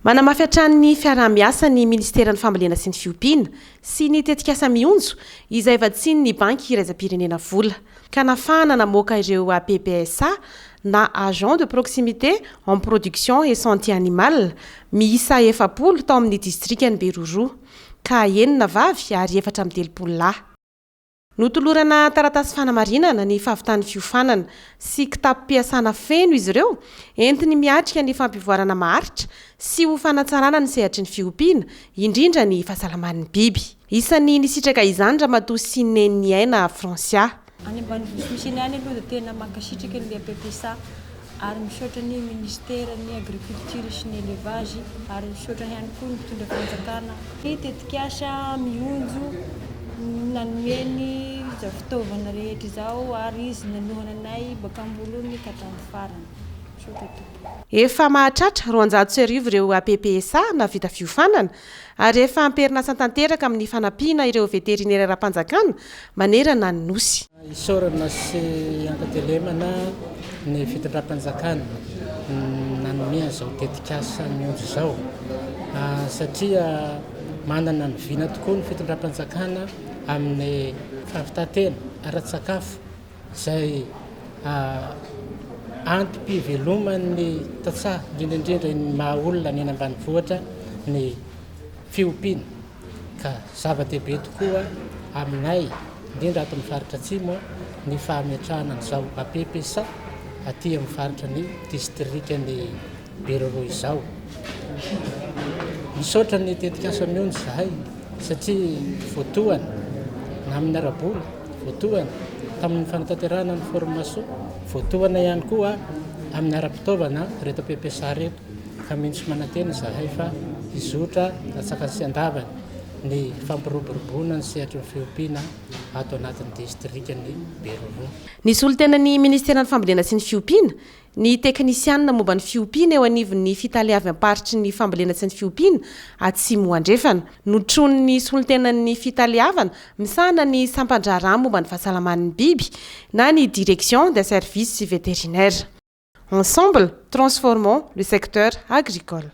Manamafy hatrany fiarah-miasa ny Ministeran'ny Fambolena sy ny Fiompiana sy ny tetikasa mionjo izay vaditsiny ny banky iraisam-pirenena vola ka nafana namoaka ireo APPSA na agent de proximité en production et santé animale miisa 70 tao amin'ny distrikany Beroro ka 9 vavy ary 4 lahy. Notolorana taratasy fanamarinana ny fahavitan'ny fiofanana sy kitapo-piasana feno izy ireo entiny miatrika ny fampivoarana maharitra sy ho fanatsarana ny sehatry ny fiompiana indrindra ny fahasalaman'ny biby. Isan'ny nisitraka izany Ramatoa Sineny Aina Francia. Any ambanivohitra misy any aloha dia tena mankasitraka ny APPSA ary misaotra ny ministeran'ny agriculture sy ny élevage ary misaotra ihany koa ny mpitondra fanjakana ny tetikasa mionjo nanomeny izao fitaovana rehetra izao ary izy nanohana anay baka ambolony ka hatramin'ny farany. Efa mahatratra 400 ireo APPSA na vita fiofanana ary efa amperinasa tanteraka amin'ny fanampiana ireo veterinera ara-panjakana manerana ny nosy. Isaorana sy ankatelemana ny fitondram-panjakana nanomena izao tetikasa mionjo izao satria manana ny vina tokoa ny fitondram-panjakana amin'ny fahavitatena ara-tsakafo izay antom-piveloman'ny tatsaha indrindra ny maha olona ny ambanivohitra ny fiompiana ka zava-dehibe tokoa aminay indrindra ato amin'ny faritra atsimo ny fahametrahana an'izao APPSA aty amin'ny faritra ny distrikany Beroro izao. Misaotra ny tetikasa mionjo zahay satria voatoany na amin'ny arabola voatoany tamin'ny fanatanterahana ny formation voatoana ihany koa amin'ny ara-pitaovana reto APPSA reto ka mihitsy manantena zahay fa hizotra latsaka sy andavany ny fampiroboroboana ny sehatry ny fiompiana ato anatin'ny distrikany Beroro. Nisy olo-tenan'ny Ministeran'ny Fambolena sy ny Fiompiana ny teknisianina momba ny fiompiana eo anivon'ny fitaliavy amparitry ny fambolena sy ny fiompiana atsimo andrefana notrony ny olo-tenan'ny fitaliavana misana ny sampandrarà momba ny fahasalaman'ny biby na ny direction des services vétérinaires. Ensemble, transformons le secteur agricole.